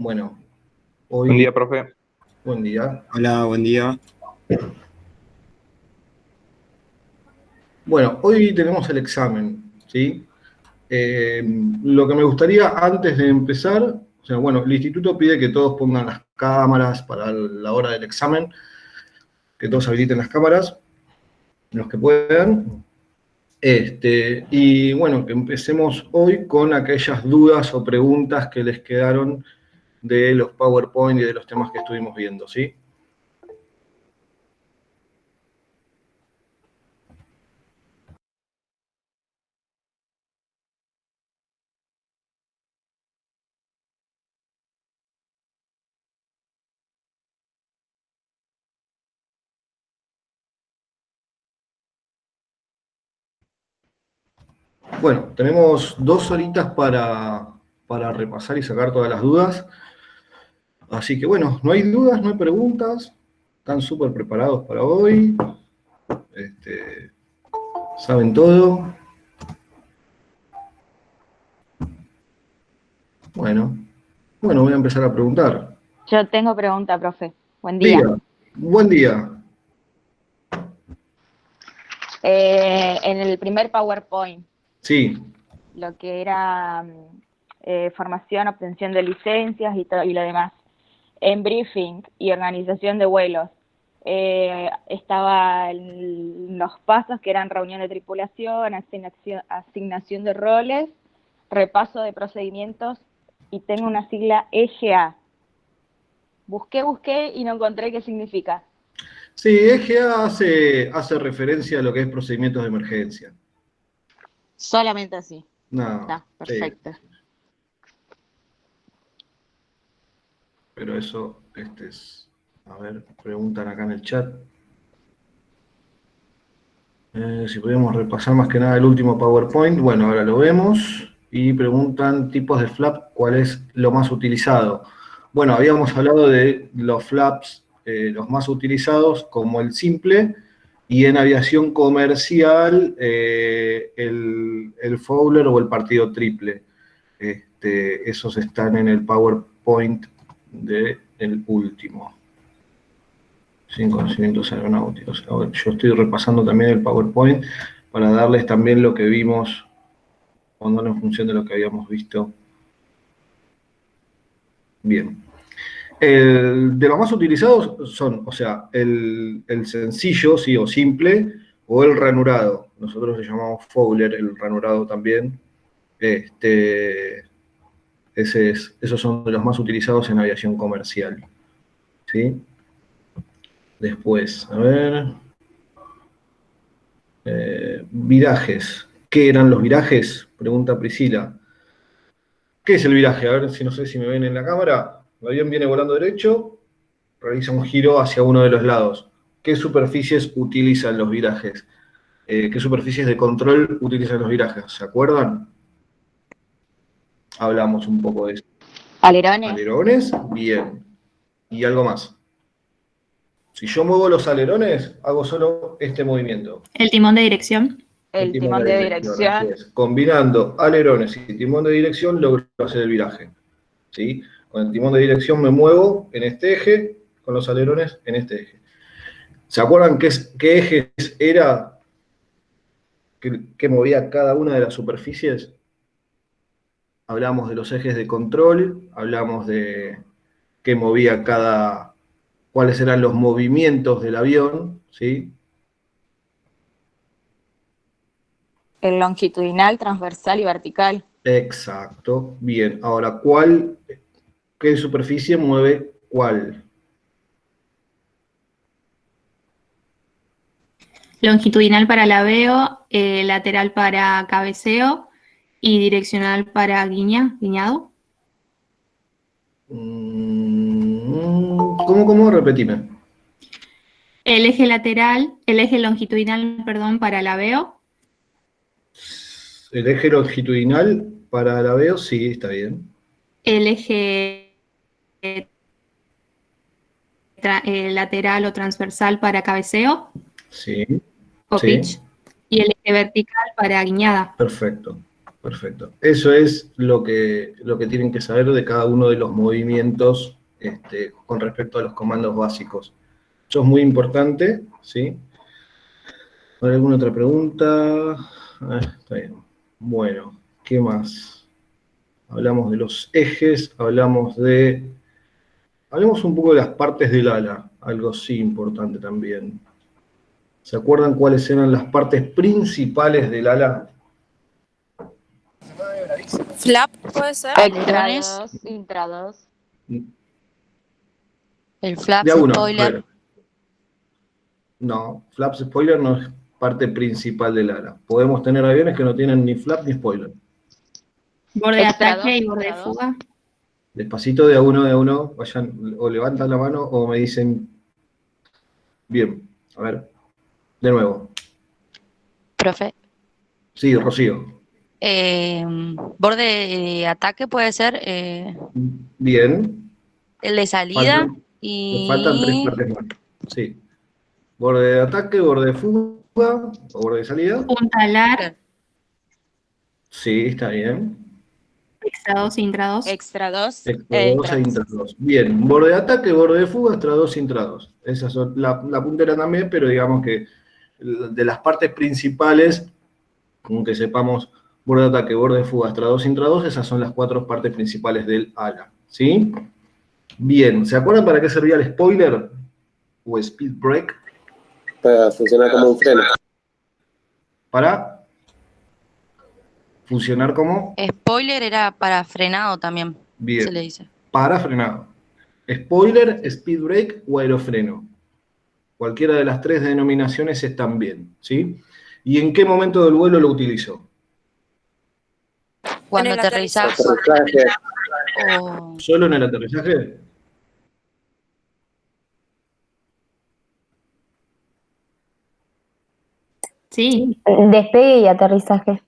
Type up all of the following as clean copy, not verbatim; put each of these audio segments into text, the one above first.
Bueno, Buen día, profe. Buen día. Hola, buen día. Bueno, hoy tenemos el examen, ¿sí? Lo que me gustaría antes de empezar, o sea, bueno, el instituto pide que todos pongan las cámaras para la hora del examen, que todos habiliten las cámaras, los que puedan. Y bueno, que empecemos hoy con aquellas dudas o preguntas que les quedaron de los PowerPoint y de los temas que estuvimos viendo, ¿sí? Bueno, tenemos 2 horitas para repasar y sacar todas las dudas. Así que bueno, no hay dudas, no hay preguntas. Están súper preparados para hoy. Saben todo. Bueno, voy a empezar a preguntar. Yo tengo pregunta, profe. Buen día. Buen día. En el primer PowerPoint, Sí. lo que era formación, obtención de licencias y lo demás. En briefing y organización de vuelos, estaban los pasos que eran reunión de tripulación, asignación de roles, repaso de procedimientos y tengo una sigla EGA. Busqué y no encontré qué significa. Sí, EGA hace referencia a lo que es procedimientos de emergencia. Solamente así. No. Está, perfecto. Sí. Pero eso, a ver, preguntan acá en el chat. Si podemos repasar más que nada el último PowerPoint. Bueno, ahora lo vemos. Y preguntan tipos de flap, ¿cuál es lo más utilizado? Bueno, habíamos hablado de los flaps, los más utilizados, como el simple, y en aviación comercial, el Fowler o el partido triple. Esos están en el PowerPoint del último. Sin conocimientos aeronáuticos. A ver, yo estoy repasando también el PowerPoint para darles también lo que vimos, poniendo en función de lo que habíamos visto. Bien. De los más utilizados son, o sea, el sencillo, sí, o simple, o el ranurado. Nosotros le llamamos Fowler, el ranurado también. Esos son de los más utilizados en aviación comercial. ¿Sí? Después, a ver. Virajes. ¿Qué eran los virajes? Pregunta Priscila. ¿Qué es el viraje? A ver si no sé si me ven en la cámara. El avión viene volando derecho, realiza un giro hacia uno de los lados. ¿Qué superficies utilizan los virajes? ¿Qué superficies de control utilizan los virajes? ¿Se acuerdan? Hablamos un poco de eso. Alerones. ¿Alerones? Bien. ¿Y algo más? Si yo muevo los alerones, hago solo este movimiento. El timón de dirección. El timón de dirección. Así es. Combinando alerones y timón de dirección logro hacer el viraje. ¿Sí? Con el timón de dirección me muevo en este eje, con los alerones en este eje. ¿Se acuerdan qué ejes era que movía cada una de las superficies? Hablamos de los ejes de control, hablamos de qué movía cuáles eran los movimientos del avión, ¿sí? El longitudinal, transversal y vertical. Exacto, bien. Ahora, ¿qué superficie mueve cuál? Longitudinal para laveo, lateral para cabeceo y direccional para guiñado. ¿Cómo? Repetime. El eje longitudinal, perdón, para laveo. El eje longitudinal para laveo, sí, está bien. El eje lateral o transversal para cabeceo. Sí. O sí. pitch. Y el eje vertical para guiñada. Perfecto. Perfecto. Eso es lo que tienen que saber de cada uno de los movimientos con respecto a los comandos básicos. Eso es muy importante, ¿sí? ¿Hay alguna otra pregunta? Está bien. Bueno, ¿qué más? Hablamos de los ejes, hablamos un poco de las partes del ala, algo sí importante también. ¿Se acuerdan cuáles eran las partes principales del ala? Flap, puede ser. Extra Alerones. 2, intra 2. El flap, De a uno, spoiler. a ver. No, flaps spoiler no es parte principal del ala. Podemos tener aviones que no tienen ni flap ni spoiler. Borde de Extra ataque y dos, borde de extra dos. fuga. Despacito, de a uno, vayan, o levantan la mano o me dicen. Bien, a ver, de nuevo. Profe. Sí, Rocío. Borde de ataque puede ser Bien. el de salida Le faltan 3 y partes más. Sí. Borde de ataque, borde de fuga, o borde de salida. Punta alar, Sí, está bien. extra 2, intra 2. extra 2 Extra 2 e intra 2. Bien, borde de ataque, borde de fuga, extra 2, intra 2. Esas son la puntera también, pero digamos que de las partes principales, como que sepamos, borde de ataque, borde de fuga, extra 2, intra 2, esas son las 4 partes principales del ala. ¿Sí? Bien, ¿se acuerdan para qué servía el spoiler? O speed brake. Para funcionar como un freno. Para funcionar como... Spoiler era para frenado también, Bien. se le dice. Para frenado. Spoiler, speed brake o aerofreno. Cualquiera de las 3 denominaciones están bien, ¿sí? ¿Y en qué momento del vuelo lo utilizo? Cuando En el aterrizás. Aterrizaje. o- ¿Solo en el aterrizaje? Sí. Despegue y aterrizaje.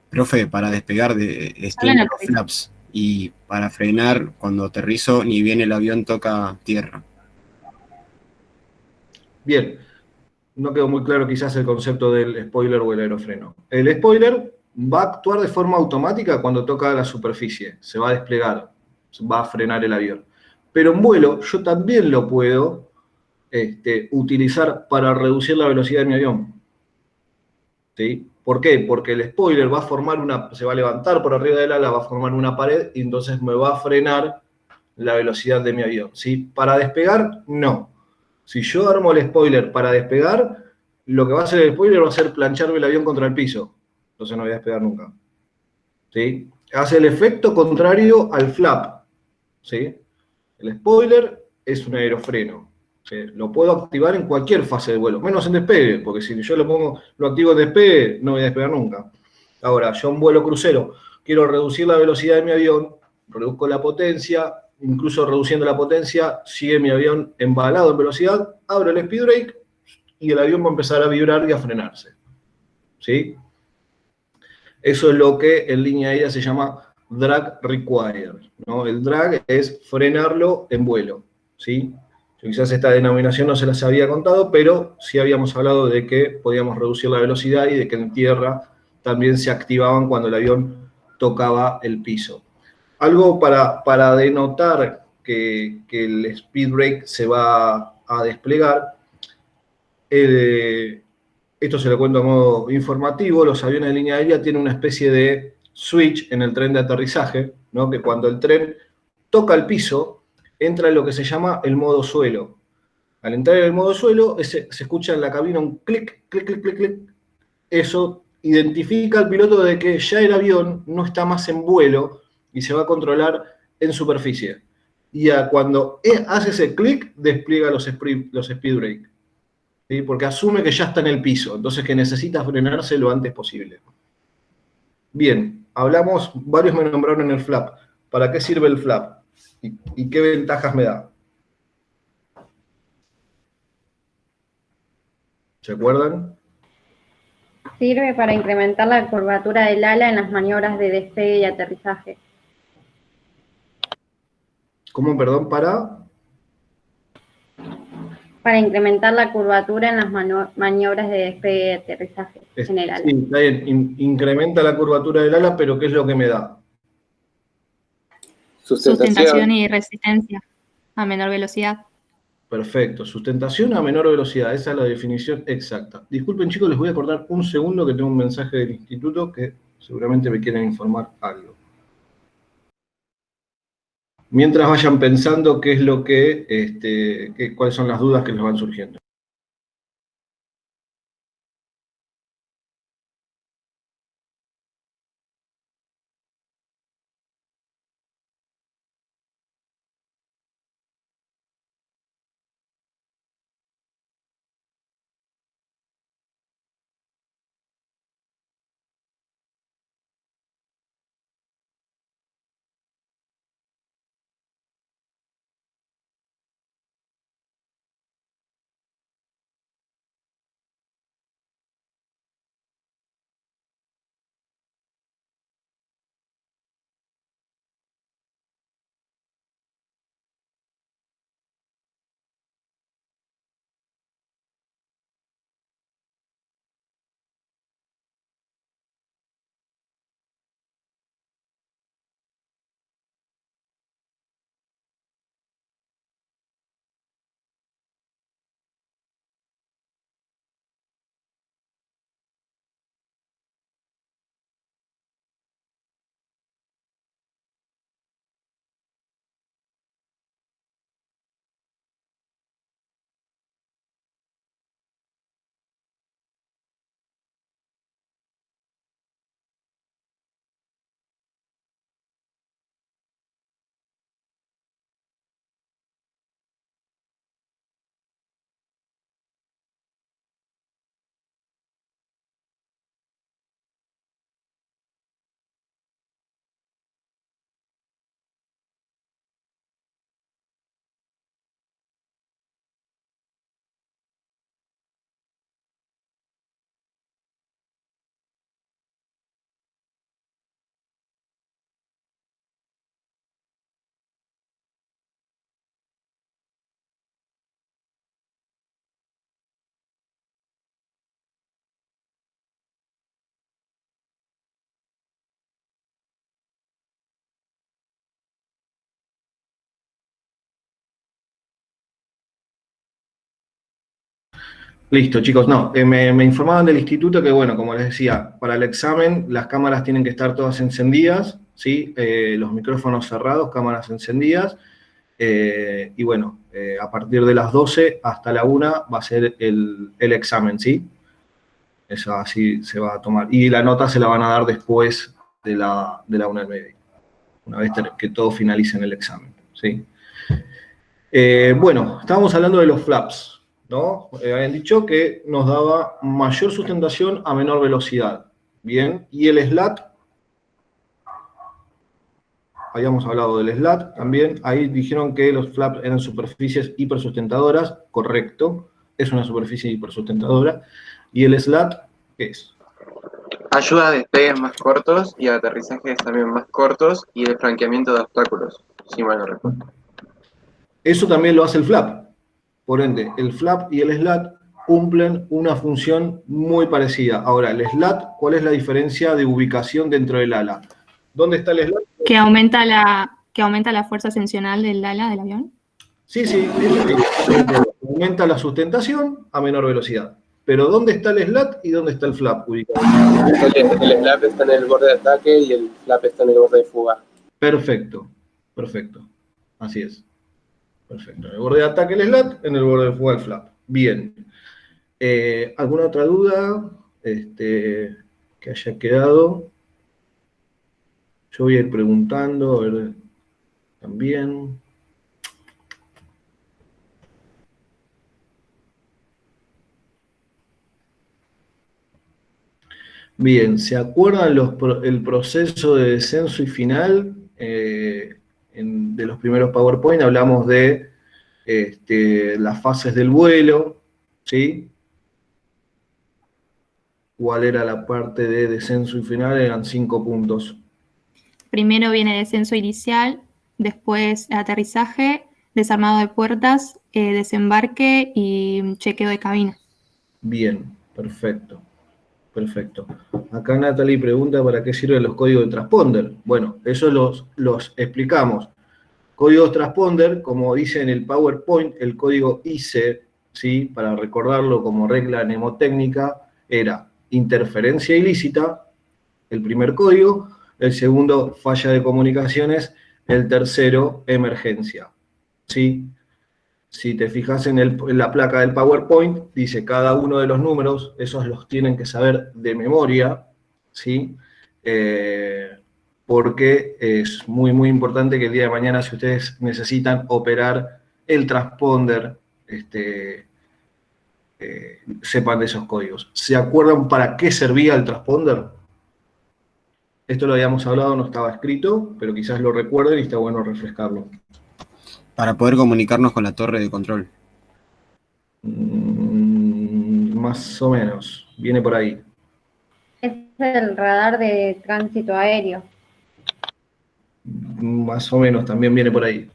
Profe, para despegar estoy Hablan en los aterrizaje. flaps y para frenar cuando aterrizo ni bien el avión toca tierra. Bien. No quedó muy claro quizás el concepto del spoiler o el aerofreno. El spoiler va a actuar de forma automática cuando toca la superficie. Se va a desplegar, va a frenar el avión. Pero en vuelo yo también lo puedo utilizar para reducir la velocidad de mi avión. ¿Sí? ¿Por qué? Porque el spoiler va a formar se va a levantar por arriba del ala, va a formar una pared y entonces me va a frenar la velocidad de mi avión. ¿Sí? Para despegar, no. Si yo armo el spoiler para despegar, lo que va a hacer el spoiler va a ser plancharme el avión contra el piso. Entonces no voy a despegar nunca. ¿Sí? Hace el efecto contrario al flap. ¿Sí? El spoiler es un aerofreno. ¿Sí? Lo puedo activar en cualquier fase de vuelo, menos en despegue, porque si yo lo activo en despegue, no voy a despegar nunca. Ahora, yo en vuelo crucero quiero reducir la velocidad de mi avión, reduzco la potencia, incluso reduciendo la potencia, sigue mi avión embalado en velocidad, abro el speed brake y el avión va a empezar a vibrar y a frenarse. ¿Sí? Eso es lo que en línea aérea se llama drag required, ¿no? El drag es frenarlo en vuelo, ¿sí? Yo quizás esta denominación no se las había contado, pero sí habíamos hablado de que podíamos reducir la velocidad y de que en tierra también se activaban cuando el avión tocaba el piso. Algo para denotar que el speed brake se va a desplegar, esto se lo cuento a modo informativo, los aviones de línea aérea tienen una especie de switch en el tren de aterrizaje, ¿no? Que cuando el tren toca el piso, entra en lo que se llama el modo suelo. Al entrar en el modo suelo, se escucha en la cabina un clic, clic, clic, clic, clic. Eso identifica al piloto de que ya el avión no está más en vuelo y se va a controlar en superficie. Y cuando hace ese clic, despliega los speed brake. ¿Sí? Porque asume que ya está en el piso, entonces que necesita frenarse lo antes posible. Bien, varios me nombraron en el flap. ¿Para qué sirve el flap? ¿Y qué ventajas me da? ¿Se acuerdan? Sirve para incrementar la curvatura del ala en las maniobras de despegue y aterrizaje. ¿Cómo, perdón, para? Para incrementar la curvatura en las maniobras de despegue y aterrizaje en el ala. Sí, está bien. Incrementa la curvatura del ala, pero ¿qué es lo que me da? Sustentación y resistencia a menor velocidad. Perfecto. Sustentación a menor velocidad. Esa es la definición exacta. Disculpen, chicos, les voy a cortar un segundo que tengo un mensaje del instituto que seguramente me quieren informar algo. Mientras vayan pensando qué es lo cuáles son las dudas que les van surgiendo. Listo, chicos. No, me informaban del instituto que, bueno, como les decía, para el examen las cámaras tienen que estar todas encendidas, ¿sí? Los micrófonos cerrados, cámaras encendidas. Y bueno, a partir de las 12 hasta la 1 va a ser el examen, ¿sí? Eso así se va a tomar. Y la nota se la van a dar después de la 1:30, una vez que todos finalicen el examen, ¿sí? Bueno, estábamos hablando de los flaps, ¿no? Habían dicho que nos daba mayor sustentación a menor velocidad. Bien, y el slat, habíamos hablado del slat también, ahí dijeron que los flaps eran superficies hipersustentadoras, correcto, es una superficie hipersustentadora. ¿Y el slat qué es? Ayuda a despegues más cortos y a aterrizajes también más cortos y de franqueamiento de obstáculos, si mal no recuerdo. Eso también lo hace el flap. Por ende, el flap y el slat cumplen una función muy parecida. Ahora, el slat, ¿cuál es la diferencia de ubicación dentro del ala? ¿Dónde está el slat? Que aumenta la fuerza ascensional del ala del avión. Sí, aumenta la sustentación a menor velocidad. Pero ¿dónde está el slat y dónde está el flap ubicado? El slap está en el borde de ataque y el flap está en el borde de fuga. Perfecto, perfecto. Así es. Perfecto. En el borde de ataque el slat, en el borde de fuga el flap. Bien. ¿Alguna otra duda que haya quedado? Yo voy a ir preguntando, a ver, también. Bien, ¿se acuerdan el proceso de descenso y final? De los primeros PowerPoint hablamos de las fases del vuelo, ¿sí? ¿Cuál era la parte de descenso y final? Eran 5 puntos. Primero viene descenso inicial, después aterrizaje, desarmado de puertas, desembarque y chequeo de cabina. Bien, perfecto. Perfecto. Acá Natalie pregunta para qué sirven los códigos de transponder. Bueno, eso los explicamos. Códigos transponder, como dice en el PowerPoint, el código ICE, ¿sí? Para recordarlo como regla mnemotécnica, era interferencia ilícita, el primer código, el segundo, falla de comunicaciones, el tercero, emergencia, ¿sí? Si te fijas en la placa del PowerPoint, dice cada uno de los números, esos los tienen que saber de memoria, ¿sí? Porque es muy, muy importante que el día de mañana, si ustedes necesitan operar el transponder, sepan de esos códigos. ¿Se acuerdan para qué servía el transponder? Esto lo habíamos hablado, no estaba escrito, pero quizás lo recuerden y está bueno refrescarlo. Para poder comunicarnos con la torre de control. Más o menos, viene por ahí. Es el radar de tránsito aéreo. Más o menos, también viene por ahí.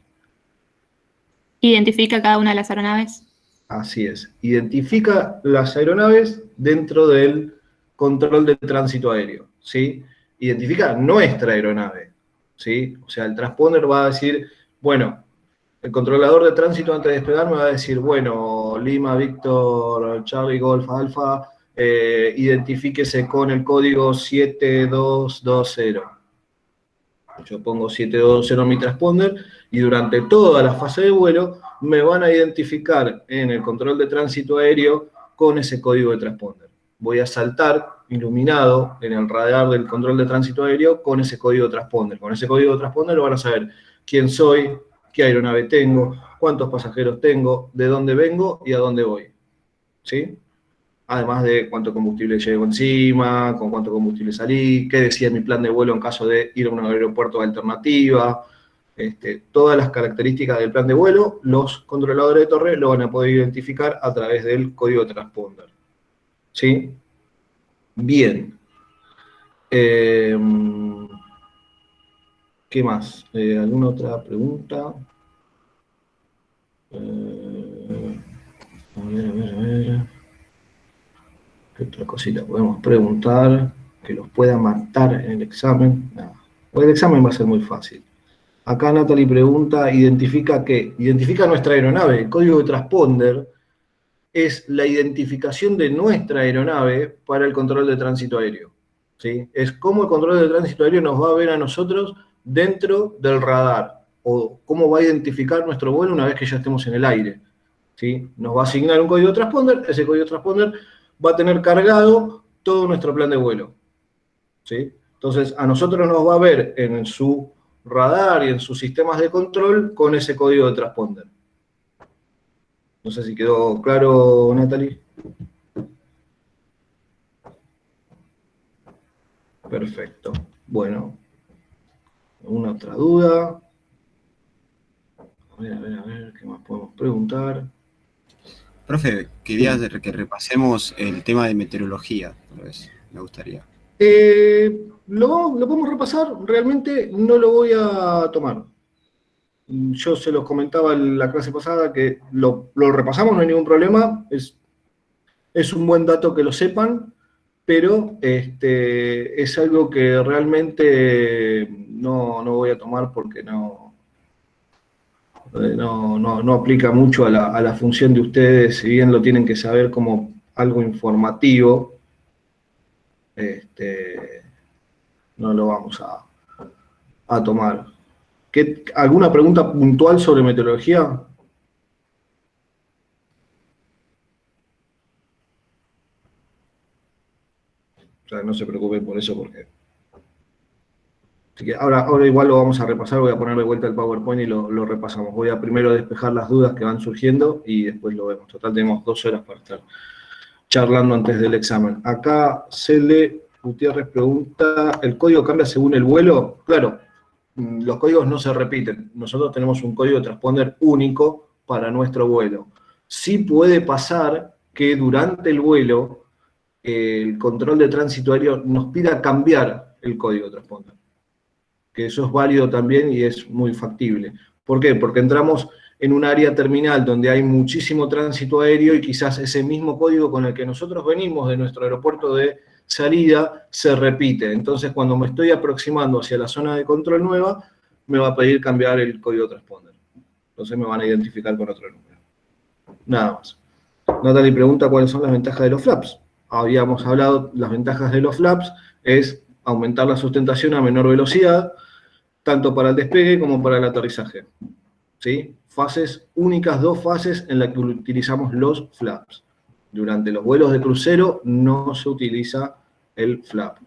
Identifica cada una de las aeronaves. Así es. Identifica las aeronaves dentro del control de tránsito aéreo, ¿sí? Identifica nuestra aeronave, ¿sí? O sea, el transponder va a decir, bueno, el controlador de tránsito antes de despegar me va a decir, bueno, Lima, Víctor, Charlie, Golf, Alfa, identifíquese con el código 7220. Yo pongo 7220 en mi transponder y durante toda la fase de vuelo me van a identificar en el control de tránsito aéreo con ese código de transponder. Voy a saltar iluminado en el radar del control de tránsito aéreo con ese código de transponder. Con ese código de transponder lo van a saber quién soy, qué aeronave tengo, cuántos pasajeros tengo, de dónde vengo y a dónde voy, ¿sí? Además de cuánto combustible llevo encima, con cuánto combustible salí, qué decía mi plan de vuelo en caso de ir a un aeropuerto de alternativa, todas las características del plan de vuelo, los controladores de torre lo van a poder identificar a través del código de transponder, ¿sí? Bien. ¿Qué más? ¿Alguna otra pregunta? A ver. ¿Qué otra cosita podemos preguntar que los pueda matar en el examen? No. El examen va a ser muy fácil. Acá Natalie pregunta, ¿identifica qué? Identifica nuestra aeronave. El código de transponder es la identificación de nuestra aeronave para el control de tránsito aéreo, ¿sí? Es cómo el control de tránsito aéreo nos va a ver a nosotros dentro del radar, o cómo va a identificar nuestro vuelo una vez que ya estemos en el aire, ¿sí? Nos va a asignar un código de transponder, ese código de transponder va a tener cargado todo nuestro plan de vuelo, ¿sí? Entonces, a nosotros nos va a ver en su radar y en sus sistemas de control con ese código de transponder. No sé si quedó claro, Natalie. Perfecto. Bueno, ¿alguna otra duda? A ver, ¿qué más podemos preguntar? Profe, quería que repasemos el tema de meteorología, tal vez, me gustaría. Lo podemos repasar, realmente no lo voy a tomar. Yo se los comentaba en la clase pasada que lo repasamos, no hay ningún problema, es un buen dato que lo sepan, pero es algo que realmente no voy a tomar porque no aplica mucho a la función de ustedes, si bien lo tienen que saber como algo informativo, no lo vamos a tomar. ¿Alguna pregunta puntual sobre meteorología? O sea, no se preocupen por eso porque... Así que ahora igual lo vamos a repasar, voy a poner de vuelta el PowerPoint y lo repasamos. Voy a primero despejar las dudas que van surgiendo y después lo vemos. Total, tenemos 2 horas para estar charlando antes del examen. Acá Cele Gutiérrez pregunta, ¿el código cambia según el vuelo? Claro, los códigos no se repiten. Nosotros tenemos un código de transponder único para nuestro vuelo. Sí puede pasar que durante el vuelo el control de tránsito aéreo nos pida cambiar el código de transponder. Que eso es válido también y es muy factible. ¿Por qué? Porque entramos en un área terminal donde hay muchísimo tránsito aéreo y quizás ese mismo código con el que nosotros venimos de nuestro aeropuerto de salida se repite. Entonces, cuando me estoy aproximando hacia la zona de control nueva, me va a pedir cambiar el código transponder. Entonces me van a identificar con otro número. Nada más. Natalie pregunta cuáles son las ventajas de los flaps. Habíamos hablado, las ventajas de los flaps es aumentar la sustentación a menor velocidad, tanto para el despegue como para el aterrizaje. ¿Sí? Fases únicas, 2 fases en las que utilizamos los flaps. Durante los vuelos de crucero no se utiliza el flap.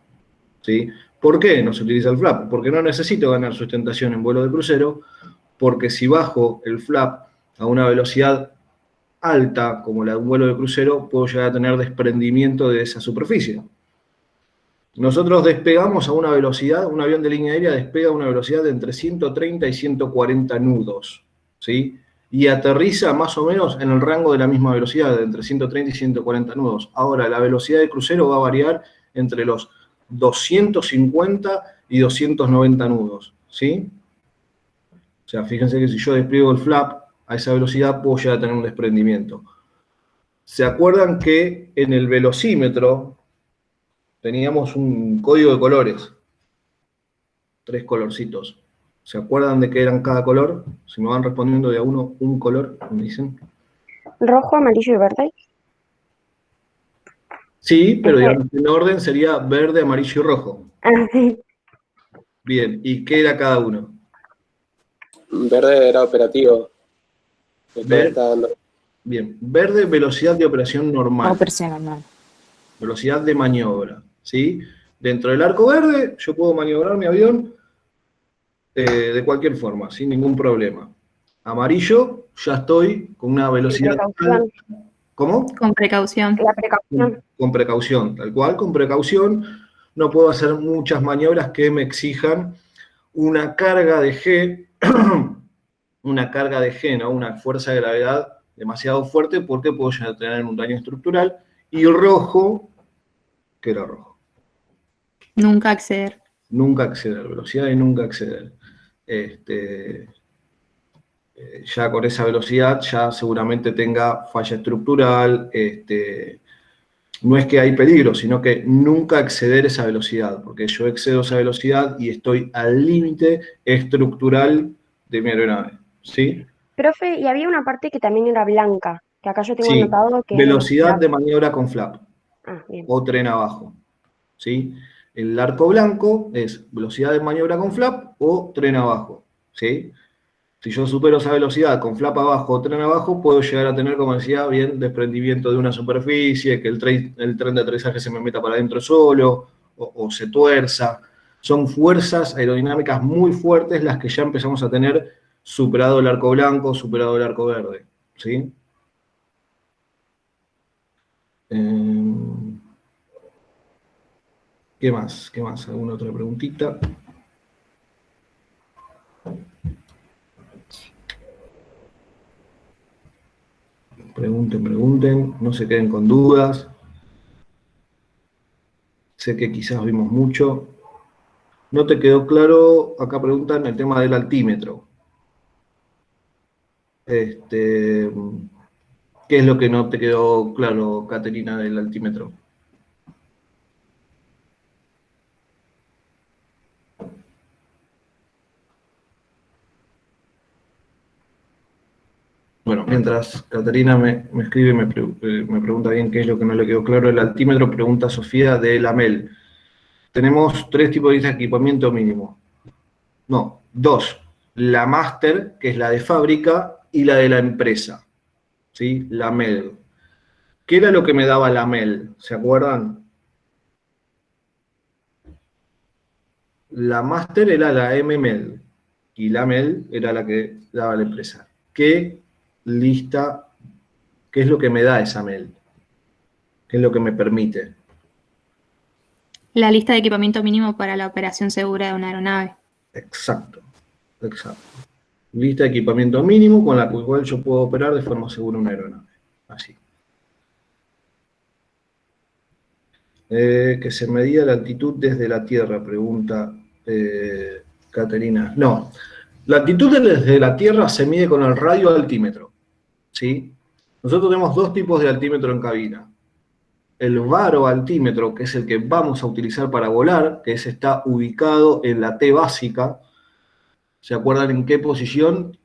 ¿Sí? ¿Por qué no se utiliza el flap? Porque no necesito ganar sustentación en vuelo de crucero, porque si bajo el flap a una velocidad alta, como la de un vuelo de crucero, puedo llegar a tener desprendimiento de esa superficie. Nosotros despegamos a una velocidad, un avión de línea aérea despega a una velocidad de entre 130 y 140 nudos, ¿sí? Y aterriza más o menos en el rango de la misma velocidad, de entre 130 y 140 nudos. Ahora, la velocidad de crucero va a variar entre los 250 y 290 nudos, ¿sí? O sea, fíjense que si yo despliego el flap a esa velocidad, puedo llegar a tener un desprendimiento. ¿Se acuerdan que en el velocímetro teníamos un código de colores? 3 colorcitos. ¿Se acuerdan de qué eran cada color? Si me van respondiendo de a uno, un color, me dicen. Rojo, amarillo y verde. Sí, pero digamos, en orden sería verde, amarillo y rojo. Ah, sí. Bien, ¿y qué era cada uno? Verde era operativo. Que todo Ver- está dando. Bien, verde, velocidad de operación normal. Operación normal. Velocidad de maniobra, ¿sí? Dentro del arco verde, yo puedo maniobrar mi avión de cualquier forma, sin ningún problema. Amarillo, ya estoy con una velocidad Precaución. alta. ¿Cómo? Con precaución. La precaución. Con precaución, tal cual, con precaución. No puedo hacer muchas maniobras que me exijan una carga de G, ¿no? Una fuerza de gravedad demasiado fuerte porque puedo llegar a tener un daño estructural. Y rojo, ¿qué era rojo? Nunca acceder. Nunca acceder, velocidad y nunca acceder. Ya con esa velocidad ya seguramente tenga falla estructural, no es que hay peligro, sino que nunca exceder esa velocidad, porque yo excedo esa velocidad y estoy al límite estructural de mi aeronave, ¿sí? Profe, y había una parte que también era blanca, que acá yo tengo Sí, anotado que velocidad es de maniobra con flap Ah, bien. o tren abajo, ¿sí? El arco blanco es velocidad de maniobra con flap o tren abajo, ¿sí? Si yo supero esa velocidad con flap abajo o tren abajo, puedo llegar a tener, como decía, bien, desprendimiento de una superficie, que el tren de aterrizaje se me meta para adentro solo, o se tuerza. Son fuerzas aerodinámicas muy fuertes las que ya empezamos a tener superado el arco blanco, superado el arco verde, ¿sí? ¿Qué más? ¿Qué más? ¿Alguna otra preguntita? Pregunten, no se queden con dudas. Sé que quizás vimos mucho. ¿No te quedó claro? Acá preguntan el tema del altímetro. ¿Qué es lo que no te quedó claro, Caterina, del altímetro? Bueno, mientras Caterina me escribe y me pregunta bien qué es lo que no le quedó claro el altímetro, pregunta Sofía de Lamel. Tenemos 3 tipos de equipamiento mínimo. No, 2. La Master, que es la de fábrica, y la de la empresa. ¿Sí? La MEL. ¿Qué era lo que me daba la MEL? ¿Se acuerdan? La Master era la MMEL y la MEL era la que daba la empresa. ¿Qué es lo que me da esa MEL? ¿Qué es lo que me permite? La lista de equipamiento mínimo para la operación segura de una aeronave. Exacto. Lista de equipamiento mínimo con la cual yo puedo operar de forma segura una aeronave. Así. Que se medía la altitud desde la Tierra, pregunta Caterina. No, La altitud desde la Tierra se mide con el radio altímetro, ¿sí? Nosotros tenemos dos tipos de altímetro en cabina. El baroaltímetro, que es el que vamos a utilizar para volar, que ese está ubicado en la T básica. ¿Se acuerdan en qué posición?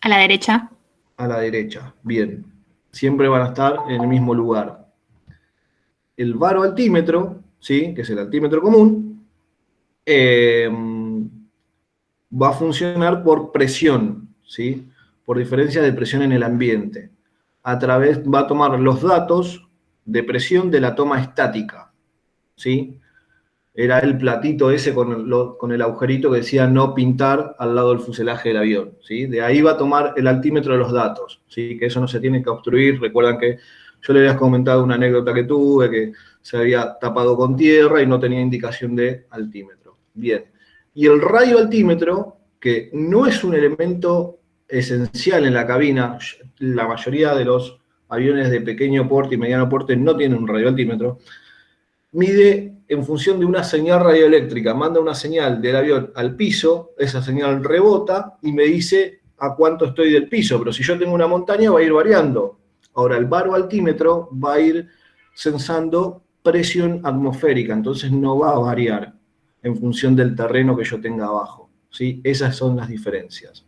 A la derecha. A la derecha, bien. Siempre van a estar en el mismo lugar. El baroaltímetro, ¿sí? Que es el altímetro común, va a funcionar por presión, ¿sí? Por diferencia de presión en el ambiente. Va a tomar los datos de presión de la toma estática, ¿sí? Era el platito ese con el agujerito que decía no pintar al lado del fuselaje del avión, ¿sí? De ahí va a tomar el altímetro de los datos, ¿sí? Que eso no se tiene que obstruir. Recuerdan que yo les había comentado una anécdota que tuve, que se había tapado con tierra y no tenía indicación de altímetro. Bien. Y el radioaltímetro, que no es un elemento esencial en la cabina, la mayoría de los aviones de pequeño porte y mediano porte no tienen un radioaltímetro, mide en función de una señal radioeléctrica, manda una señal del avión al piso, esa señal rebota y me dice a cuánto estoy del piso, pero si yo tengo una montaña va a ir variando. Ahora el baroaltímetro va a ir censando presión atmosférica, entonces no va a variar en función del terreno que yo tenga abajo, ¿sí? Esas son las diferencias.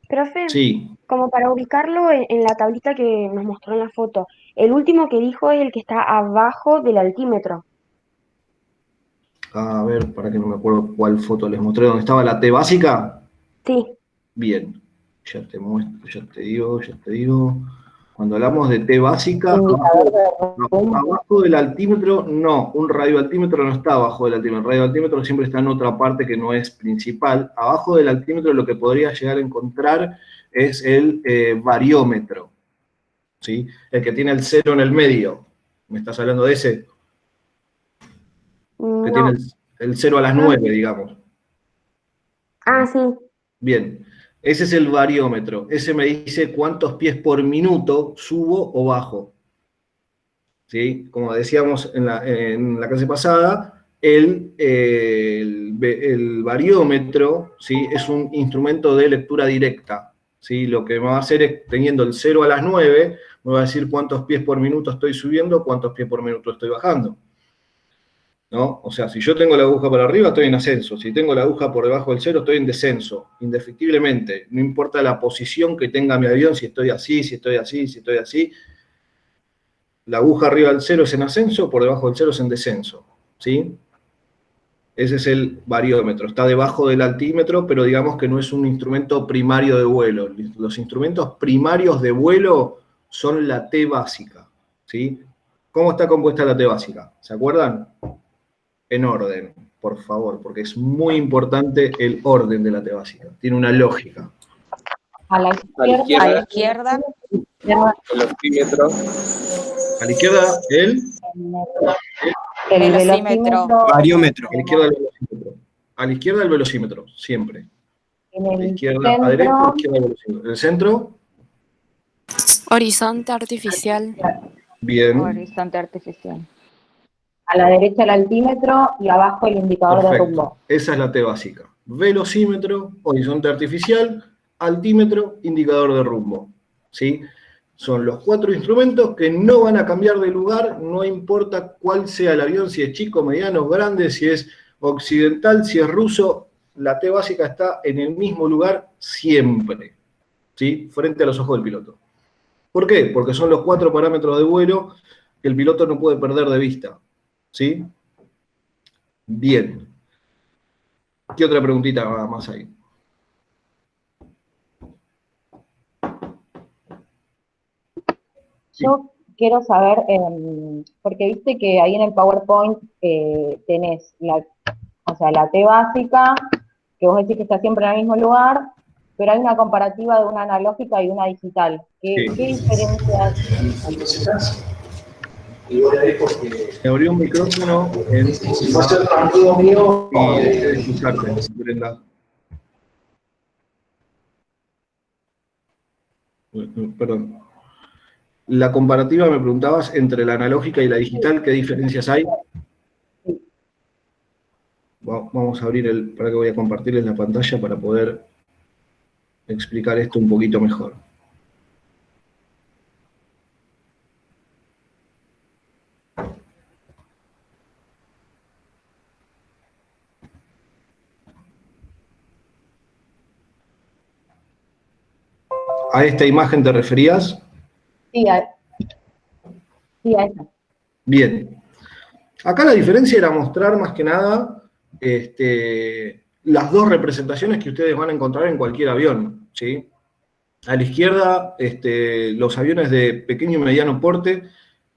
Profe, Sí, como para ubicarlo en la tablita que nos mostró en la foto, el último que dijo es el que está abajo del altímetro. a ver, para que no me acuerdo cuál foto les mostré, ¿dónde estaba la T básica? Sí, Bien, ya te muestro, ya te digo. Cuando hablamos de T básica, abajo del altímetro, no, un radioaltímetro no está abajo del altímetro. El radioaltímetro siempre está en otra parte que no es principal. Abajo del altímetro lo que podría llegar a encontrar es el bariómetro, ¿sí? El que tiene el 0 en el medio. ¿Me estás hablando de ese? Que tiene no. el 0 a las 9, digamos. Ah, sí. Bien, ese es el bariómetro. Ese me dice cuántos pies por minuto subo o bajo. ¿Sí? Como decíamos en la clase pasada, el bariómetro, ¿sí? Es un instrumento de lectura directa, ¿sí? Lo que me va a hacer es, teniendo el 0 a las 9, me va a decir cuántos pies por minuto estoy subiendo, cuántos pies por minuto estoy bajando, ¿no? O sea, si yo tengo la aguja para arriba, estoy en ascenso. Si tengo la aguja por debajo del 0, estoy en descenso, indefectiblemente. No importa la posición que tenga mi avión, si estoy así, si estoy así, si estoy así. La aguja arriba del 0 es en ascenso, por debajo del 0 es en descenso, ¿sí? Ese es el bariómetro. Está debajo del altímetro, pero digamos que no es un instrumento primario de vuelo. Los instrumentos primarios de vuelo son la T básica, ¿sí? ¿Cómo está compuesta la T básica? ¿Se acuerdan? En orden, por favor, porque es muy importante el orden de la T básica. Tiene una lógica. A la A la izquierda, A la izquierda, el oxímetro, A la izquierda, el velocímetro. Bariómetro. a la izquierda el velocímetro. A la izquierda el velocímetro, siempre. en A la el izquierda, a derecha, a la izquierda el velocímetro. El centro, Horizonte artificial. bien. horizonte artificial. A la derecha el altímetro y abajo el indicador de Perfecto. rumbo. Esa es la T básica. Velocímetro, horizonte artificial, altímetro, indicador de rumbo. ¿Sí? Son los 4 instrumentos que no van a cambiar de lugar, no importa cuál sea el avión, si es chico, mediano, grande, si es occidental, si es ruso. La T básica está en el mismo lugar siempre, ¿sí? Frente a los ojos del piloto. ¿Por qué? Porque son los 4 parámetros de vuelo que el piloto no puede perder de vista, ¿sí? Bien. ¿Qué otra preguntita más hay? Yo quiero saber, porque viste que ahí en el PowerPoint tenés la T básica, que vos decís que está siempre en el mismo lugar, pero hay una comparativa de una analógica y una digital. ¿Qué diferencias? Se abrió un micrófono en y dejé de escucharte, Brenda. Perdón. La comparativa me preguntabas entre la analógica y la digital, ¿qué diferencias hay? Vamos a abrir para que voy a compartirles la pantalla para poder explicar esto un poquito mejor. ¿A esta imagen te referías? Sí, a esa. Bien. Acá la diferencia era mostrar más que nada las dos representaciones que ustedes van a encontrar en cualquier avión, ¿sí? A la izquierda, los aviones de pequeño y mediano porte,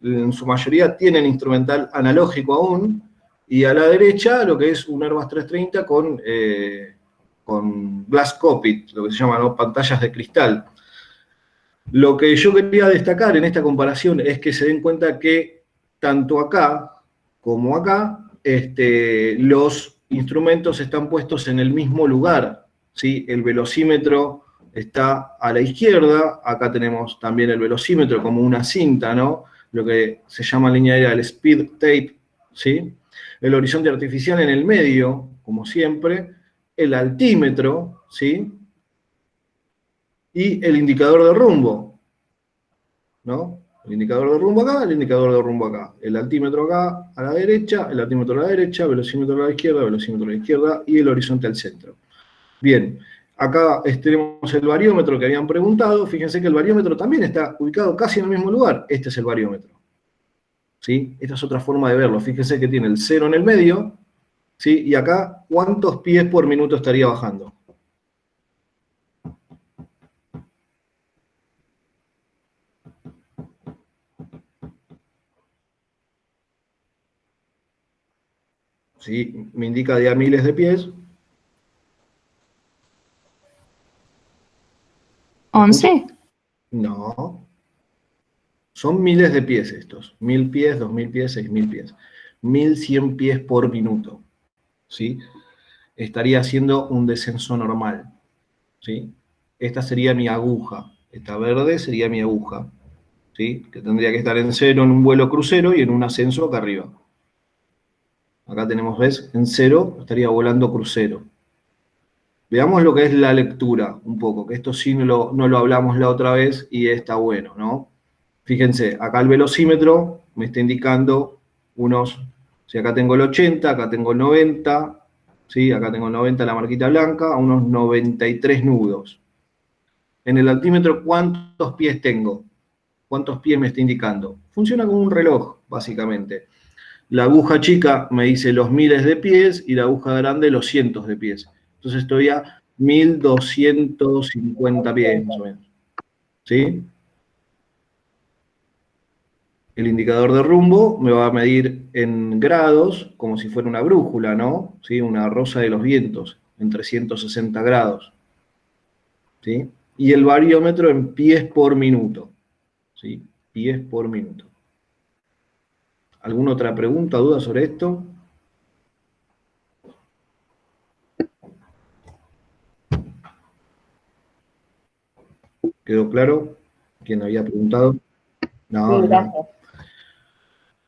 en su mayoría tienen instrumental analógico aún, y a la derecha lo que es un Airbus 330 con glass cockpit, lo que se llama, ¿no?, pantallas de cristal. Lo que yo quería destacar en esta comparación es que se den cuenta que tanto acá como acá, los instrumentos están puestos en el mismo lugar, ¿sí? El velocímetro está a la izquierda, acá tenemos también el velocímetro como una cinta, ¿no? Lo que se llama en línea aérea el speed tape, ¿sí? El horizonte artificial en el medio, como siempre, el altímetro, ¿sí? Y el indicador de rumbo, ¿no? El indicador de rumbo acá, el indicador de rumbo acá. El altímetro acá a la derecha, el altímetro a la derecha, velocímetro a la izquierda, velocímetro a la izquierda y el horizonte al centro. Bien, acá tenemos el bariómetro que habían preguntado. Fíjense que el bariómetro también está ubicado casi en el mismo lugar. Este es el bariómetro, ¿sí? Esta es otra forma de verlo. Fíjense que tiene el 0 en el medio, ¿sí? Y acá, ¿cuántos pies por minuto estaría bajando? ¿Sí? Me indica de a miles de pies. 11. No. Son miles de pies estos. 1000 pies, 2000 pies, 6000 pies. 1100 pies por minuto. ¿Sí? Estaría haciendo un descenso normal. ¿Sí? Esta sería mi aguja. Esta verde sería mi aguja. ¿Sí? Que tendría que estar en 0 en un vuelo crucero y en un ascenso acá arriba. Acá tenemos, ¿ves? En 0 estaría volando crucero. Veamos lo que es la lectura, un poco, que esto sí no lo hablamos la otra vez y está bueno, ¿no? Fíjense, acá el velocímetro me está indicando unos, si acá tengo el 80, acá tengo el 90, ¿sí? Acá tengo el 90, la marquita blanca, unos 93 nudos. En el altímetro, ¿cuántos pies tengo? ¿Cuántos pies me está indicando? Funciona como un reloj, básicamente. La aguja chica me dice los miles de pies y la aguja grande los cientos de pies. Entonces estoy a 1250 pies, más o menos. ¿Sí? El indicador de rumbo me va a medir en grados, como si fuera una brújula, ¿no? ¿Sí? Una rosa de los vientos, en 360 grados. ¿Sí? Y el bariómetro en pies por minuto. ¿Sí? Pies por minuto. ¿Alguna otra pregunta, duda sobre esto? ¿Quedó claro? ¿Quién había preguntado? No, Sí, gracias. no.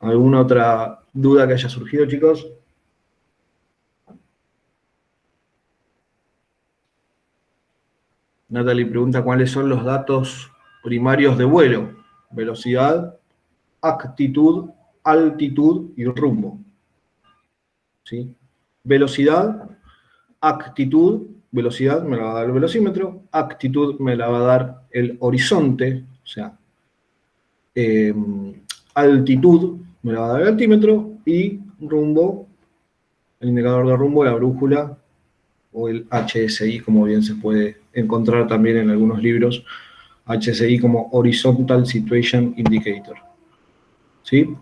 ¿Alguna otra duda que haya surgido, chicos? Natalie pregunta cuáles son los datos primarios de vuelo. Velocidad, actitud, altitud y rumbo. ¿Sí? Velocidad, actitud, velocidad me la va a dar el velocímetro, actitud me la va a dar el horizonte, o sea, altitud me la va a dar el altímetro y rumbo, el indicador de rumbo, la brújula o el HSI, como bien se puede encontrar también en algunos libros, HSI como Horizontal Situation Indicator. ¿Sí?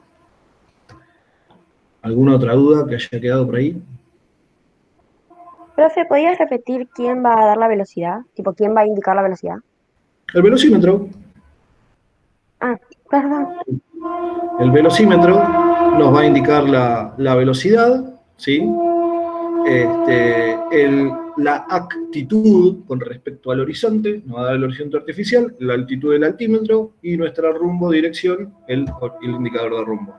¿Alguna otra duda que haya quedado por ahí? Profe, ¿podrías repetir quién va a dar la velocidad? Tipo, ¿quién va a indicar la velocidad? El velocímetro. Ah, perdón. El velocímetro nos va a indicar la velocidad, ¿sí? La actitud con respecto al horizonte, nos va a dar el horizonte artificial, la altitud del altímetro y nuestra rumbo, dirección, el indicador de rumbo.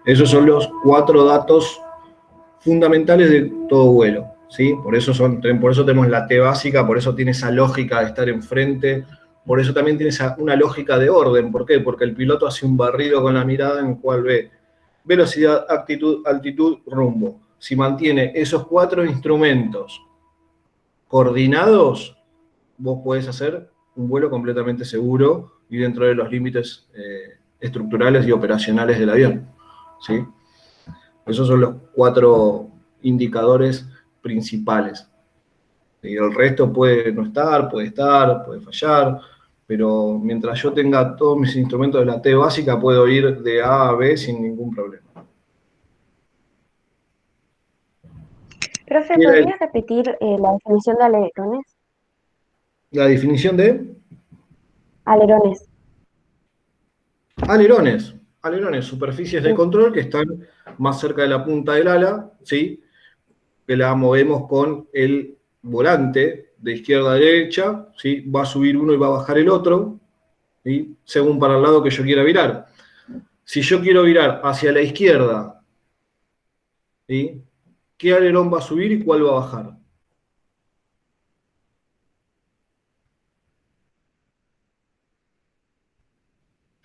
Esos son los 4 datos fundamentales de todo vuelo, ¿sí? Por eso tenemos la T básica, por eso tiene esa lógica de estar enfrente, por eso también tiene una lógica de orden. ¿Por qué? Porque el piloto hace un barrido con la mirada en el cual ve velocidad, altitud, rumbo. Si mantiene esos 4 instrumentos coordinados, vos podés hacer un vuelo completamente seguro y dentro de los límites estructurales y operacionales del avión, ¿sí? Esos son los 4 indicadores principales. Y el resto puede no estar, puede fallar, pero mientras yo tenga todos mis instrumentos de la T básica, puedo ir de A a B sin ningún problema. Profe, ¿Qué era ¿podría repetir la definición de alerones? la definición de Alerones. alerones? Alerones, superficies de Sí. control que están más cerca de la punta del ala, ¿sí? Que la movemos con el volante de izquierda a derecha, ¿sí? Va a subir uno y va a bajar el otro, ¿sí? Según para el lado que yo quiera virar. Si yo quiero virar hacia la izquierda, ¿sí? ¿Qué alerón va a subir y cuál va a bajar?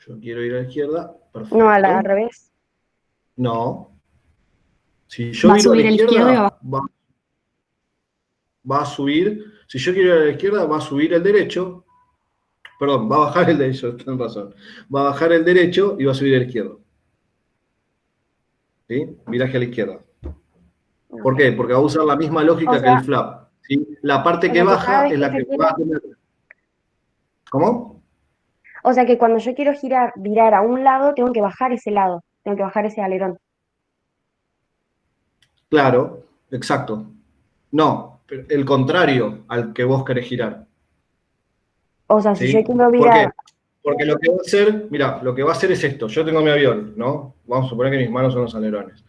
Yo quiero ir a la izquierda, perfecto. No, al revés. No. Si yo Va a viro a la subir el izquierdo y izquierda, va a subir. Si yo quiero ir a la izquierda, va a subir el derecho. Perdón, va a bajar el derecho, tenés razón. Va a bajar el derecho y va a subir el izquierdo. ¿Sí? Viraje a la izquierda. ¿Por qué? Porque va a usar la misma lógica O que el sea, flap. ¿Sí? La parte o que sea que cada baja vez es que la yo que quiero- va a tener. ¿Cómo? O sea que cuando yo quiero virar a un lado, tengo que bajar ese lado, tengo que bajar ese alerón. Claro, exacto. No, el contrario al que vos querés girar. O sea, si ¿Sí? yo quiero ¿Por qué? virar, Porque lo que va a hacer, mira, lo que va a hacer es esto. Yo tengo mi avión, ¿no? Vamos a suponer que mis manos son los alerones.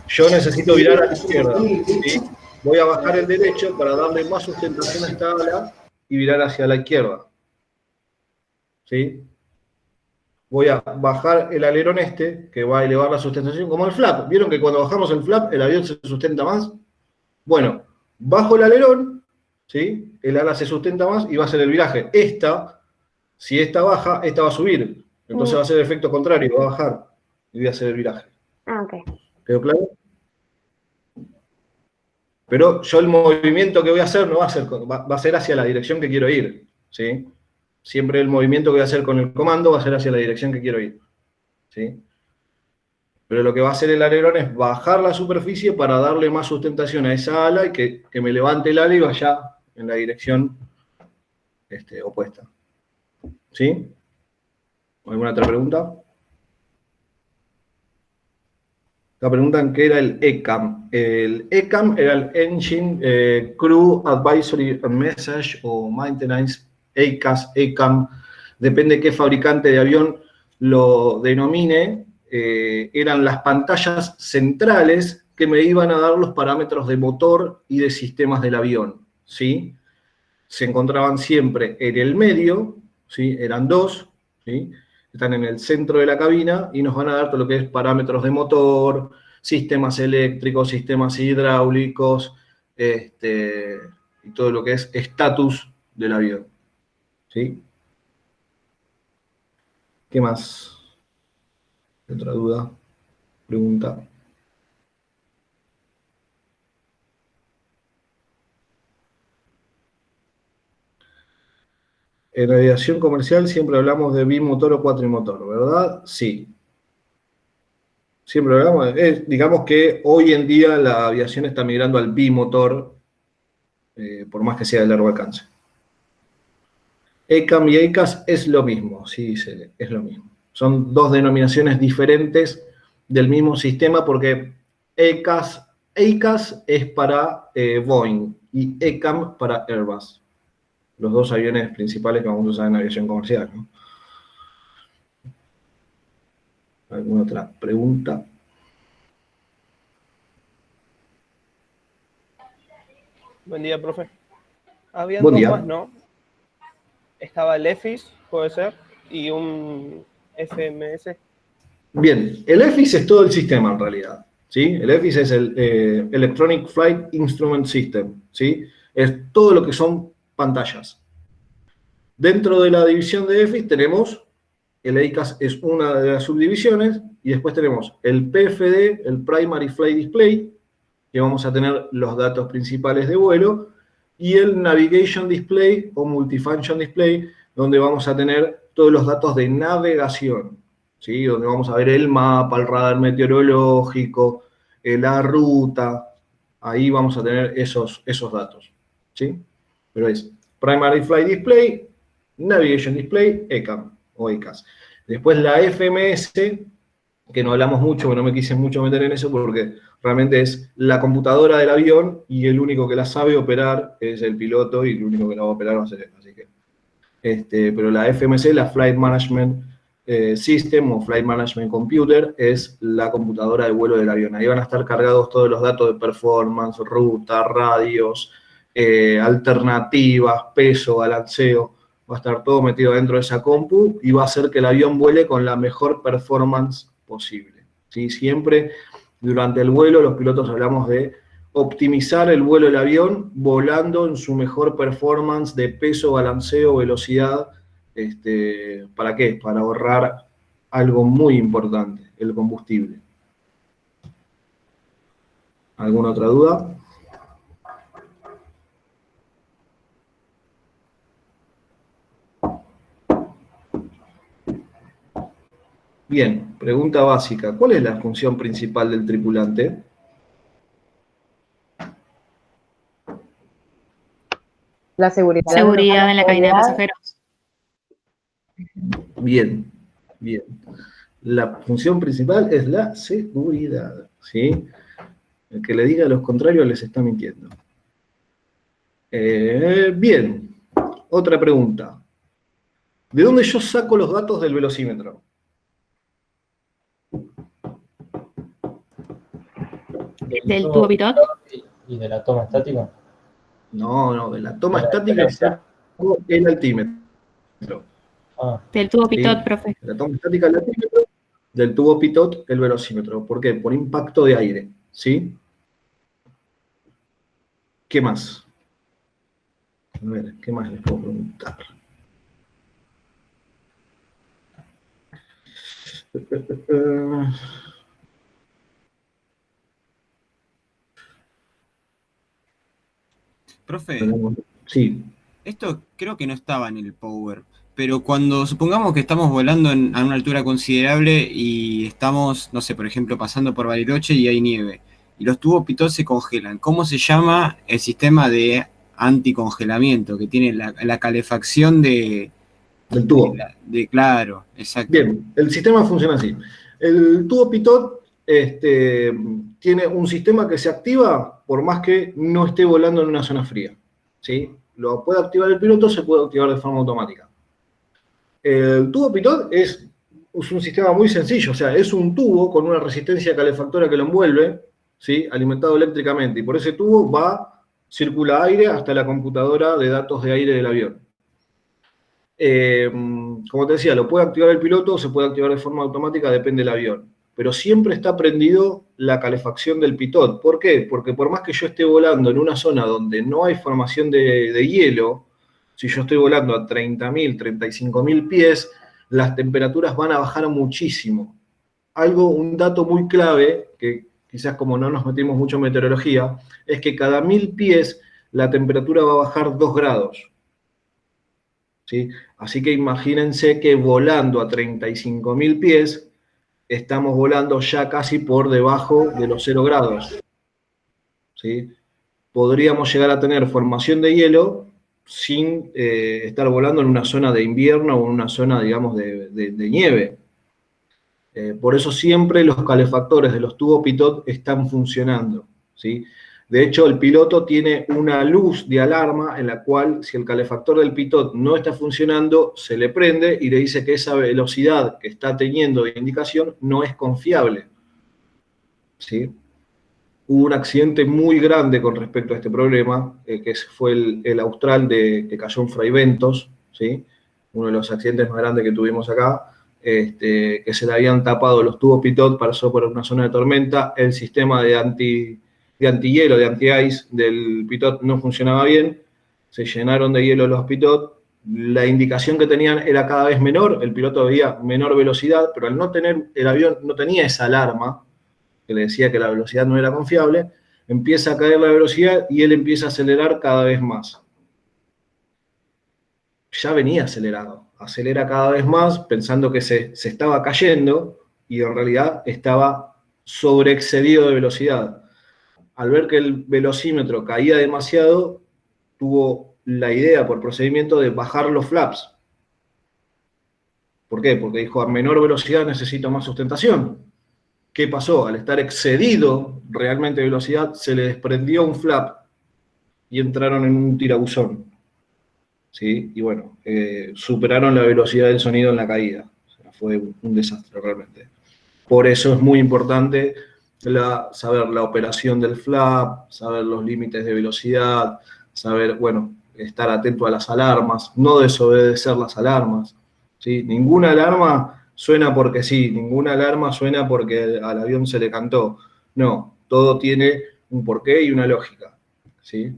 Yo necesito virar a la izquierda, ¿sí? Voy a bajar el derecho para darle más sustentación a esta ala y virar hacia la izquierda. ¿Sí? Voy a bajar el alerón que va a elevar la sustentación, como el flap. ¿Vieron que cuando bajamos el flap, el avión se sustenta más? Bueno, bajo el alerón, ¿sí? El ala se sustenta más y va a hacer el viraje. Si esta baja, esta va a subir. Entonces va a ser el efecto contrario, va a bajar y voy a hacer el viraje. ok. ¿Quedó claro? Pero yo el movimiento que voy a hacer no va a ser, va a ser hacia la dirección que quiero ir, ¿sí? Siempre el movimiento que voy a hacer con el comando va a ser hacia la dirección que quiero ir, ¿sí? Pero lo que va a hacer el alerón es bajar la superficie para darle más sustentación a esa ala y que me levante el ala y vaya en la dirección opuesta. ¿Sí? ¿Alguna otra pregunta? La preguntan qué era el ECAM. El ECAM era el Engine Crew Advisory Message o Maintenance, ECAS, ECAM, depende de qué fabricante de avión lo denomine, eran las pantallas centrales que me iban a dar los parámetros de motor y de sistemas del avión, ¿sí? Se encontraban siempre en el medio, ¿sí? Eran 2, ¿sí? Están en el centro de la cabina y nos van a dar todo lo que es parámetros de motor, sistemas eléctricos, sistemas hidráulicos, y todo lo que es estatus del avión. ¿Sí? ¿Qué más? ¿Otra duda? ¿Pregunta? En la aviación comercial siempre hablamos de bimotor o cuatrimotor, ¿verdad? Sí. Siempre hablamos, digamos que hoy en día la aviación está migrando al bimotor, por más que sea de largo alcance. ECAM y EICAS es lo mismo, sí, es lo mismo. Son dos denominaciones diferentes del mismo sistema porque EICAS es para Boeing y ECAM para Airbus. Los dos aviones principales que vamos a usar en aviación comercial, ¿no? ¿Alguna otra pregunta? Buen día, profe. Habían Buen dos día. más, ¿no? Estaba el EFIS, puede ser, y un FMS. Bien, el EFIS es todo el sistema en realidad. ¿sí? El EFIS es el Electronic Flight Instrument System, ¿sí? Es todo lo que son pantallas. Dentro de la división de EFIS tenemos, el EICAS es una de las subdivisiones, y después tenemos el PFD, el Primary Flight Display, que vamos a tener los datos principales de vuelo, y el Navigation Display o Multifunction Display, donde vamos a tener todos los datos de navegación, ¿sí? Donde vamos a ver el mapa, el radar meteorológico, la ruta, ahí vamos a tener esos datos, ¿sí? Pero es Primary Flight Display, Navigation Display, ECAM o EICAS. Después la FMS, que no hablamos mucho, que no me quise mucho meter en eso porque realmente es la computadora del avión y el único que la sabe operar es el piloto y el único que la va a operar va a ser él. Así que, pero la FMC, la Flight Management System o Flight Management Computer, es la computadora de vuelo del avión. Ahí van a estar cargados todos los datos de performance, ruta, radios, alternativas, peso, balanceo. Va a estar todo metido dentro de esa compu y va a hacer que el avión vuele con la mejor performance posible, ¿sí? Siempre durante el vuelo los pilotos hablamos de optimizar el vuelo del avión volando en su mejor performance de peso, balanceo, velocidad. ¿Para qué? Para ahorrar algo muy importante, el combustible. ¿Alguna otra duda? Bien, pregunta básica. ¿Cuál es la función principal del tripulante? La seguridad. Seguridad en la cabina de pasajeros. Bien, bien. La función principal es la seguridad, ¿sí? El que le diga lo contrario les está mintiendo. Bien, otra pregunta. ¿De dónde yo saco los datos del velocímetro? ¿Del tubo pitot? ¿Y de la toma estática? No, de la toma estática saco el altímetro. Del tubo ¿Sí? pitot, profe. De la toma estática el altímetro, del tubo pitot el velocímetro. ¿Por qué? Por impacto de aire, ¿sí? ¿Qué más? A ver, ¿qué más les puedo preguntar? Profe, sí. Esto creo que no estaba en el Power, pero cuando supongamos que estamos volando a una altura considerable y estamos, no sé, por ejemplo, pasando por Bariloche y hay nieve, y los tubos pitot se congelan, ¿cómo se llama el sistema de anticongelamiento que tiene la calefacción del tubo? Claro, exacto. Bien, el sistema funciona así. El tubo pitot tiene un sistema que se activa por más que no esté volando en una zona fría, ¿sí? Lo puede activar el piloto, se puede activar de forma automática. El tubo pitot es un sistema muy sencillo, o sea, es un tubo con una resistencia calefactora que lo envuelve, ¿sí? Alimentado eléctricamente, y por ese tubo circula aire hasta la computadora de datos de aire del avión. Como te decía, lo puede activar el piloto o se puede activar de forma automática, depende del avión. Pero siempre está prendido la calefacción del pitot. ¿Por qué? Porque por más que yo esté volando en una zona donde no hay formación de hielo, si yo estoy volando a 30.000, 35.000 pies, las temperaturas van a bajar muchísimo. Un dato muy clave, que quizás como no nos metimos mucho en meteorología, es que cada 1.000 pies la temperatura va a bajar 2 grados. ¿Sí? Así que imagínense que volando a 35.000 pies, estamos volando ya casi por debajo de los 0 grados. ¿Sí? Podríamos llegar a tener formación de hielo sin estar volando en una zona de invierno o en una zona, digamos, de nieve. Por eso siempre los calefactores de los tubos pitot están funcionando, ¿sí? De hecho, el piloto tiene una luz de alarma en la cual, si el calefactor del pitot no está funcionando, se le prende y le dice que esa velocidad que está teniendo de indicación no es confiable, ¿sí? Hubo un accidente muy grande con respecto a este problema, que fue el Austral que cayó en Fraiventos, ¿sí? Uno de los accidentes más grandes que tuvimos acá, que se le habían tapado los tubos pitot, pasó por una zona de tormenta, el sistema de antihielo, de anti-ice del pitot no funcionaba bien, se llenaron de hielo los pitot, la indicación que tenían era cada vez menor, el piloto veía menor velocidad, pero al no tener, el avión no tenía esa alarma que le decía que la velocidad no era confiable, empieza a caer la velocidad y él empieza a acelerar cada vez más. Ya venía acelerado, acelera cada vez más pensando que se estaba cayendo y en realidad estaba sobreexcedido de velocidad. Al ver que el velocímetro caía demasiado, tuvo la idea por procedimiento de bajar los flaps. ¿Por qué? Porque dijo, a menor velocidad necesito más sustentación. ¿Qué pasó? Al estar excedido realmente de velocidad, se le desprendió un flap y entraron en un tirabuzón. ¿Sí? Y bueno, superaron la velocidad del sonido en la caída. O sea, fue un desastre realmente. Por eso es muy importante saber la operación del flap, saber los límites de velocidad, saber, bueno, estar atento a las alarmas, no desobedecer las alarmas. ¿Sí? Ninguna alarma suena porque sí, ninguna alarma suena porque al avión se le cantó. No, todo tiene un porqué y una lógica. ¿Sí?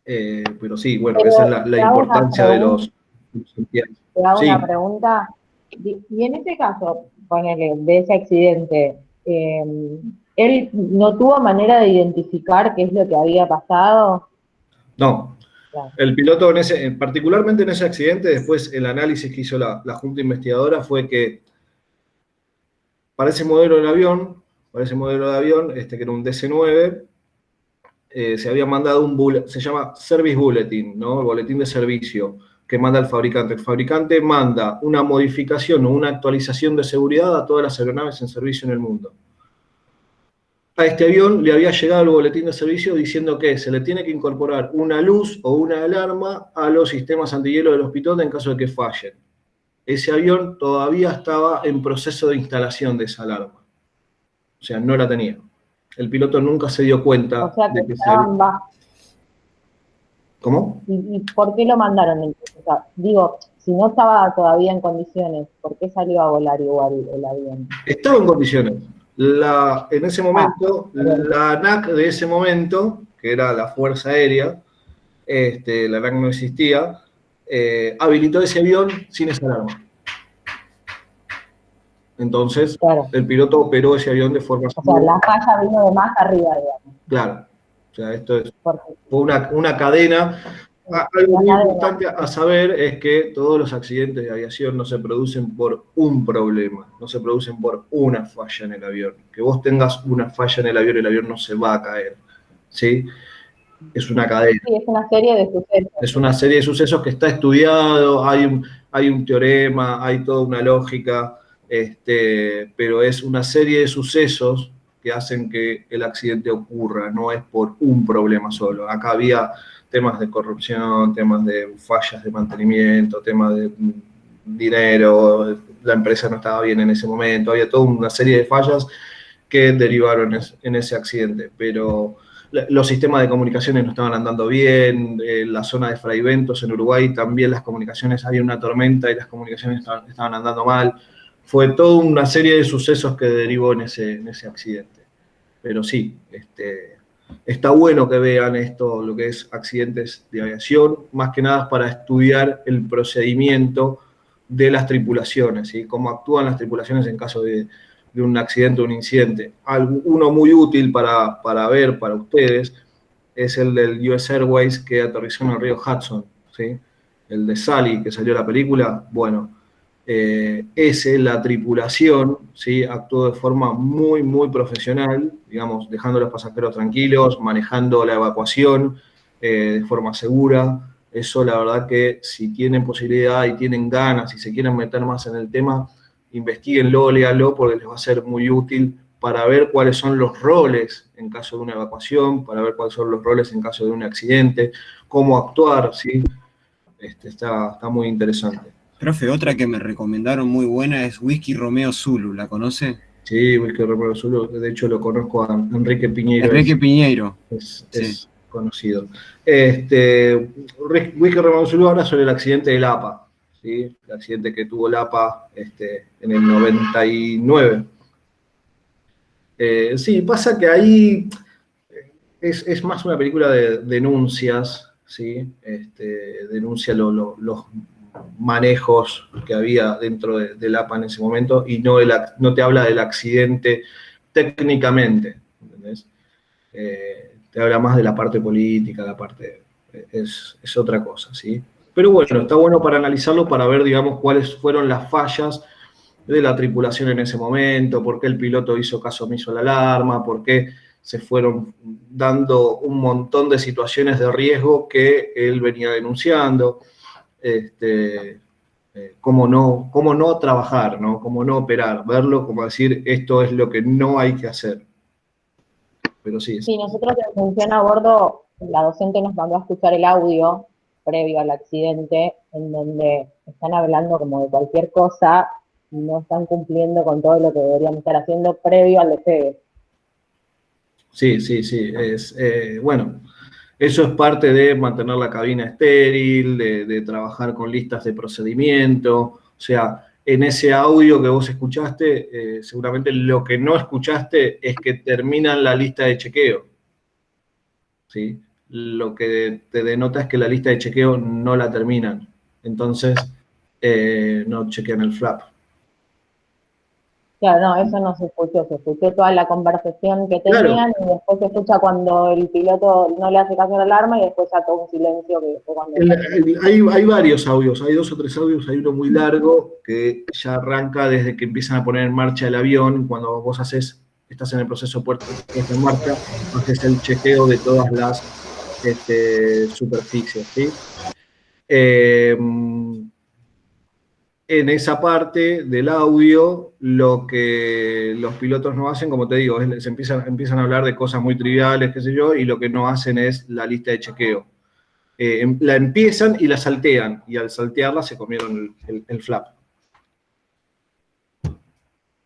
Pero sí, bueno, Pero esa es la te hago una importancia de los... Te hago Sí, una pregunta. Y en este caso, ponele, de ese accidente, ¿él no tuvo manera de identificar qué es lo que había pasado? no. Claro. El piloto, particularmente en ese accidente, después el análisis que hizo la Junta Investigadora fue que para ese modelo de avión, que era un DC-9, se había mandado se llama Service Bulletin, ¿no? El boletín de servicio que manda el fabricante. El fabricante manda una modificación o una actualización de seguridad a todas las aeronaves en servicio en el mundo. A este avión le había llegado el boletín de servicio diciendo que se le tiene que incorporar una luz o una alarma a los sistemas antihielo de los pitot en caso de que fallen. Ese avión todavía estaba en proceso de instalación de esa alarma. O sea, no la tenía. El piloto nunca se dio cuenta O sea, que de que estaban bajos. ¿Cómo? ¿Y por qué lo mandaron entonces? O sea, digo, si no estaba todavía en condiciones, ¿por qué salió a volar igual el avión? Estaba en condiciones. En ese momento, la ANAC de ese momento, que era la Fuerza Aérea, la ANAC no existía, habilitó ese avión sin esa alarma. Entonces, claro, el piloto operó ese avión de forma... O sea, la falla vino de más arriba, digamos. Claro. O sea, esto fue una cadena. Algo muy importante a saber es que todos los accidentes de aviación no se producen por un problema, no se producen por una falla en el avión. Que vos tengas una falla en el avión no se va a caer, ¿sí? Es una cadena. Sí, es una serie de sucesos. Es una serie de sucesos que está estudiado, hay un teorema, hay toda una lógica, pero es una serie de sucesos que hacen que el accidente ocurra, no es por un problema solo. Acá había temas de corrupción, temas de fallas de mantenimiento, temas de dinero, la empresa no estaba bien en ese momento, había toda una serie de fallas que derivaron en ese accidente, pero los sistemas de comunicaciones no estaban andando bien, la zona de Fraiventos en Uruguay también las comunicaciones, había una tormenta y las comunicaciones estaban andando mal. Fue toda una serie de sucesos que derivó en ese accidente. Pero sí, está bueno que vean esto, lo que es accidentes de aviación, más que nada para estudiar el procedimiento de las tripulaciones, ¿sí? Cómo actúan las tripulaciones en caso de un accidente o un incidente. Uno muy útil para ver, para ustedes, es el del US Airways que aterrizó en el río Hudson, ¿sí? El de Sally, que salió la película, bueno, la tripulación, ¿sí? Actuó de forma muy, muy profesional, digamos, dejando a los pasajeros tranquilos, manejando la evacuación de forma segura. Eso, la verdad que si tienen posibilidad y tienen ganas y se quieren meter más en el tema, investiguenlo, léanlo, porque les va a ser muy útil para ver cuáles son los roles en caso de una evacuación, para ver cuáles son los roles en caso de un accidente, cómo actuar, ¿sí? Está muy interesante. Profe, otra que me recomendaron muy buena es Whisky Romeo Zulu, ¿la conoce? Sí, Whisky Romeo Zulu, de hecho lo conozco a Enrique Piñeiro. Enrique Piñeiro. Es conocido. Whisky Romeo Zulu habla sobre el accidente del APA, ¿sí? El accidente que tuvo Lapa en el 99. Sí, pasa que ahí es más una película de denuncias, ¿sí? Denuncia los manejos que había dentro del APA en ese momento y no te habla del accidente técnicamente, ¿entendés? Te habla más de la parte política, es otra cosa, ¿sí? Pero bueno, está bueno para analizarlo, para ver, digamos, cuáles fueron las fallas de la tripulación en ese momento, por qué el piloto hizo caso omiso a la alarma, por qué se fueron dando un montón de situaciones de riesgo que él venía denunciando, cómo no trabajar, ¿no? Cómo no operar, verlo como decir, esto es lo que no hay que hacer. Pero sí. Sí, nosotros en función a bordo, la docente nos mandó a escuchar el audio previo al accidente, en donde están hablando como de cualquier cosa, y no están cumpliendo con todo lo que deberían estar haciendo previo al despegue. Sí. Bueno, eso es parte de mantener la cabina estéril, de trabajar con listas de procedimiento. O sea, en ese audio que vos escuchaste, seguramente lo que no escuchaste es que terminan la lista de chequeo. ¿Sí? Lo que te denota es que la lista de chequeo no la terminan. Entonces, no chequean el flap. Claro, no, eso no se escuchó toda la conversación que Claro. tenían, y después se escucha cuando el piloto no le hace caso a la alarma, y después ya todo un silencio que fue cuando... Hay varios audios, hay 2 o 3 audios, hay uno muy largo que ya arranca desde que empiezan a poner en marcha el avión, cuando vos estás en el proceso de puesta en marcha, haces el chequeo de todas las superficies, ¿sí? En esa parte del audio, lo que los pilotos no hacen, como te digo, se empiezan a hablar de cosas muy triviales, qué sé yo, y lo que no hacen es la lista de chequeo. La empiezan y la saltean, y al saltearla se comieron el flap.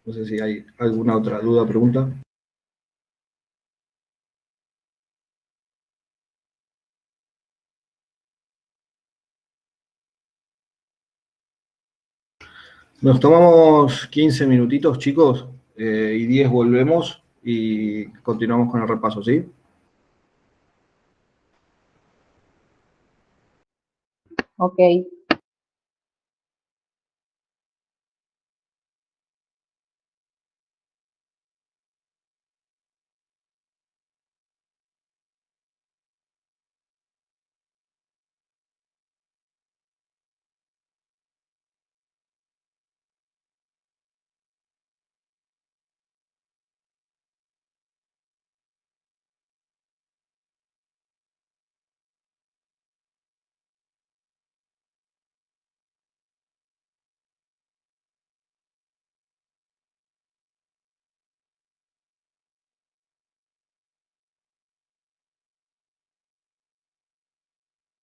No sé si hay alguna otra duda o pregunta. Nos tomamos 15 minutitos, chicos, y 10 volvemos y continuamos con el repaso, ¿sí? Ok.